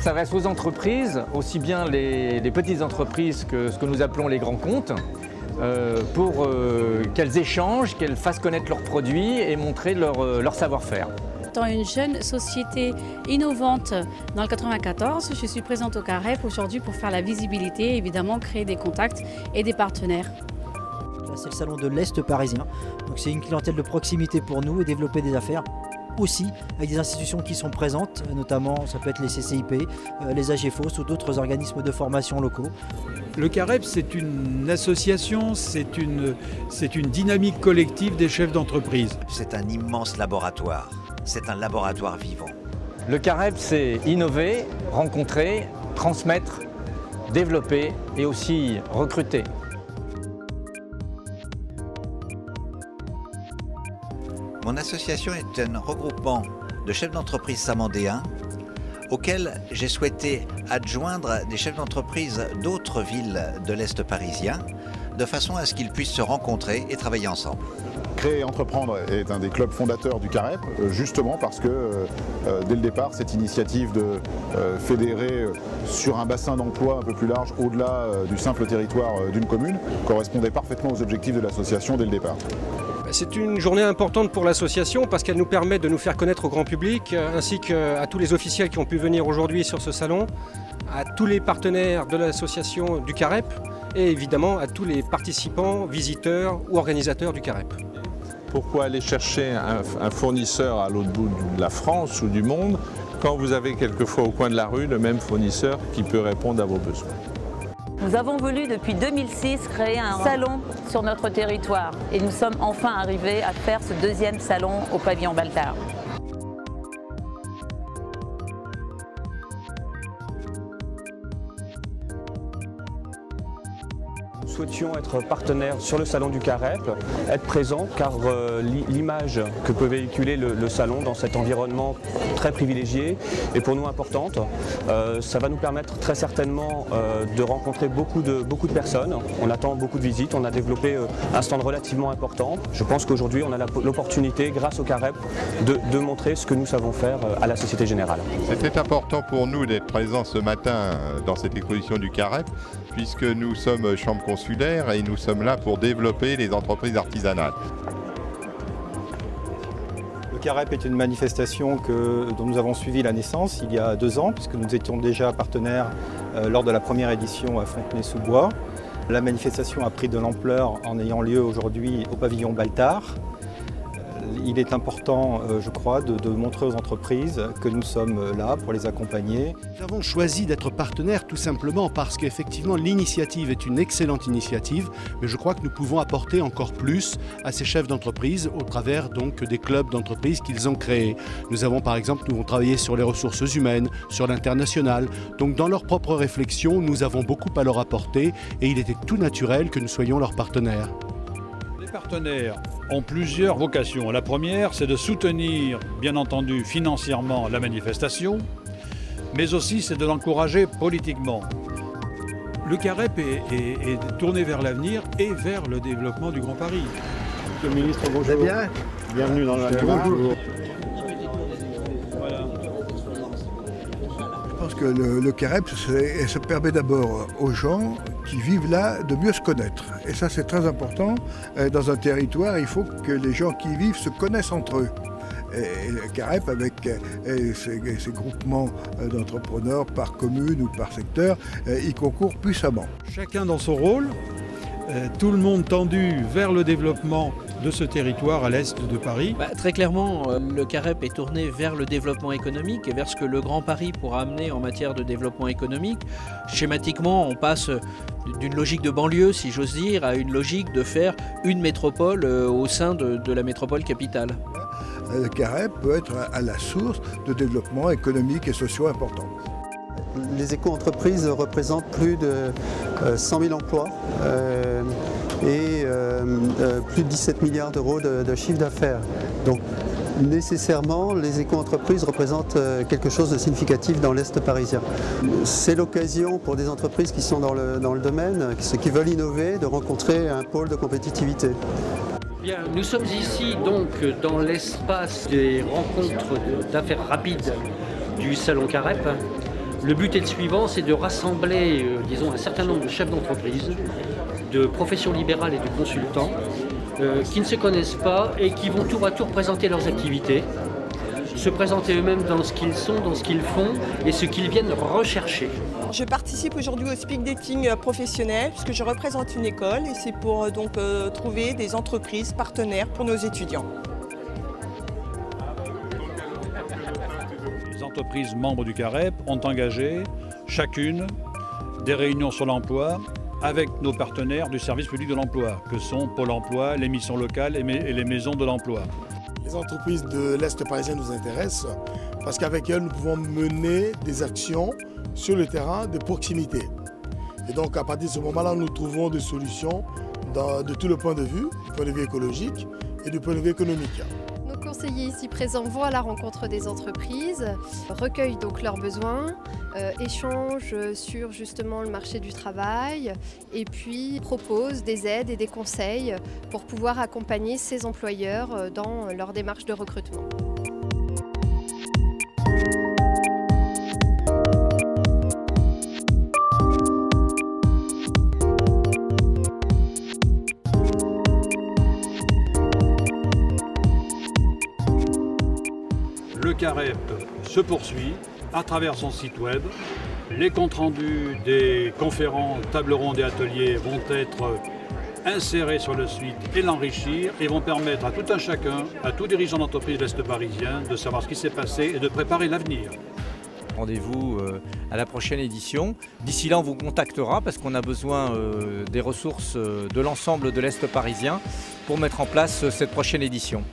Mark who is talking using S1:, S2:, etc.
S1: s'adresse aux entreprises, aussi bien les petites entreprises que ce que nous appelons les grands comptes, pour qu'elles échangent, qu'elles fassent connaître leurs produits et montrer leur savoir-faire.
S2: Étant une jeune société innovante dans le 94, je suis présente au CAREP aujourd'hui pour faire la visibilité, évidemment créer des contacts et des partenaires.
S3: Là, c'est le salon de l'Est parisien, donc c'est une clientèle de proximité pour nous et développer des affaires aussi avec des institutions qui sont présentes, notamment ça peut être les CCIP, les AGFOS ou d'autres organismes de formation locaux.
S4: Le CAREP, c'est une association, c'est une dynamique collective des chefs d'entreprise.
S5: C'est un immense laboratoire, c'est un laboratoire vivant.
S1: Le CAREP, c'est innover, rencontrer, transmettre, développer et aussi recruter.
S5: Mon association est un regroupement de chefs d'entreprise samandéens auquel j'ai souhaité adjoindre des chefs d'entreprise d'autres villes de l'Est parisien de façon à ce qu'ils puissent se rencontrer et travailler ensemble.
S6: Créer et Entreprendre est un des clubs fondateurs du CAREP, justement parce que dès le départ, cette initiative de fédérer sur un bassin d'emploi un peu plus large, au-delà du simple territoire d'une commune, correspondait parfaitement aux objectifs de l'association dès le départ.
S7: C'est une journée importante pour l'association parce qu'elle nous permet de nous faire connaître au grand public, ainsi qu'à tous les officiels qui ont pu venir aujourd'hui sur ce salon, à tous les partenaires de l'association du CAREP et évidemment à tous les participants, visiteurs ou organisateurs du CAREP.
S8: Pourquoi aller chercher un fournisseur à l'autre bout de la France ou du monde quand vous avez quelquefois au coin de la rue le même fournisseur qui peut répondre à vos besoins?
S9: Nous avons voulu depuis 2006 créer un salon sur notre territoire et nous sommes enfin arrivés à faire ce deuxième salon au pavillon Baltard.
S10: Nous souhaitions être partenaires sur le salon du CAREP, être présents car l'image que peut véhiculer le salon dans cet environnement très privilégié est pour nous importante. Ça va nous permettre très certainement de rencontrer beaucoup de personnes. On attend beaucoup de visites, on a développé un stand relativement important. Je pense qu'aujourd'hui on a l'opportunité, grâce au CAREP, de montrer ce que nous savons faire à la Société Générale.
S11: C'était important pour nous d'être présents ce matin dans cette exposition du CAREP, puisque nous sommes chambre consulaire et nous sommes là pour développer les entreprises artisanales.
S12: Le CAREP est une manifestation dont nous avons suivi la naissance il y a 2 ans, puisque nous étions déjà partenaires lors de la première édition à Fontenay-sous-Bois. La manifestation a pris de l'ampleur en ayant lieu aujourd'hui au pavillon Baltard. Il est important, je crois, de montrer aux entreprises que nous sommes là pour les accompagner.
S13: Nous avons choisi d'être partenaires tout simplement parce qu'effectivement l'initiative est une excellente initiative, mais je crois que nous pouvons apporter encore plus à ces chefs d'entreprise au travers donc des clubs d'entreprise qu'ils ont créés. Nous avons par exemple, nous avons travaillé sur les ressources humaines, sur l'international. Donc dans leur propre réflexion, nous avons beaucoup à leur apporter et il était tout naturel que nous soyons leurs partenaires.
S4: Les partenaires ont plusieurs vocations. La première, c'est de soutenir, bien entendu, financièrement la manifestation, mais aussi c'est de l'encourager politiquement. Le CAREP est tourné vers l'avenir et vers le développement du Grand Paris.
S14: Monsieur le ministre, bonjour. Bien. Bienvenue dans la bonjour.
S15: Je pense que le CAREP, ça permet d'abord aux gens qui vivent là de mieux se connaître. Et ça, c'est très important. Dans un territoire, il faut que les gens qui y vivent se connaissent entre eux. Et le CAREP, avec ces groupements d'entrepreneurs par commune ou par secteur, y concourt puissamment.
S4: Chacun dans son rôle, tout le monde tendu vers le développement de ce territoire à l'est de Paris.
S16: Très clairement, le CAREP est tourné vers le développement économique et vers ce que le Grand Paris pourra amener en matière de développement économique. Schématiquement, on passe d'une logique de banlieue, si j'ose dire, à une logique de faire une métropole au sein de la métropole capitale.
S15: Le CAREP peut être à la source de développement économique et social important.
S17: Les éco-entreprises représentent plus de 100 000 emplois et plus de 17 milliards d'euros de chiffre d'affaires. Donc nécessairement, les éco-entreprises représentent quelque chose de significatif dans l'Est parisien. C'est l'occasion pour des entreprises qui sont dans le domaine, qui veulent innover, de rencontrer un pôle de compétitivité.
S18: Bien, nous sommes ici donc dans l'espace des rencontres d'affaires rapides du Salon CAREP. Le but est le suivant, c'est de rassembler, disons, un certain nombre de chefs d'entreprise, de professions libérales et de consultants, qui ne se connaissent pas et qui vont tour à tour présenter leurs activités, se présenter eux-mêmes dans ce qu'ils sont, dans ce qu'ils font et ce qu'ils viennent rechercher.
S19: Je participe aujourd'hui au speed dating professionnel puisque je représente une école et c'est pour donc trouver des entreprises partenaires pour nos étudiants.
S4: Les entreprises membres du CAREP ont engagé chacune des réunions sur l'emploi avec nos partenaires du service public de l'emploi, que sont Pôle emploi, les missions locales et les maisons de l'emploi.
S20: Les entreprises de l'Est parisien nous intéressent parce qu'avec elles, nous pouvons mener des actions sur le terrain de proximité. Et donc à partir de ce moment-là, nous trouvons des solutions de tout le point de vue, du point de vue écologique et du point de vue économique.
S21: Nos conseillers ici présents vont à la rencontre des entreprises, recueillent donc leurs besoins, échangent sur justement le marché du travail et puis proposent des aides et des conseils pour pouvoir accompagner ces employeurs dans leur démarche de recrutement.
S4: Le CAREP se poursuit à travers son site web. Les comptes rendus des conférences, tables rondes et ateliers vont être insérés sur le site et l'enrichir et vont permettre à tout un chacun, à tout dirigeant d'entreprise de l'Est parisien de savoir ce qui s'est passé et de préparer l'avenir.
S1: Rendez-vous à la prochaine édition. D'ici là, on vous contactera parce qu'on a besoin des ressources de l'ensemble de l'Est parisien pour mettre en place cette prochaine édition.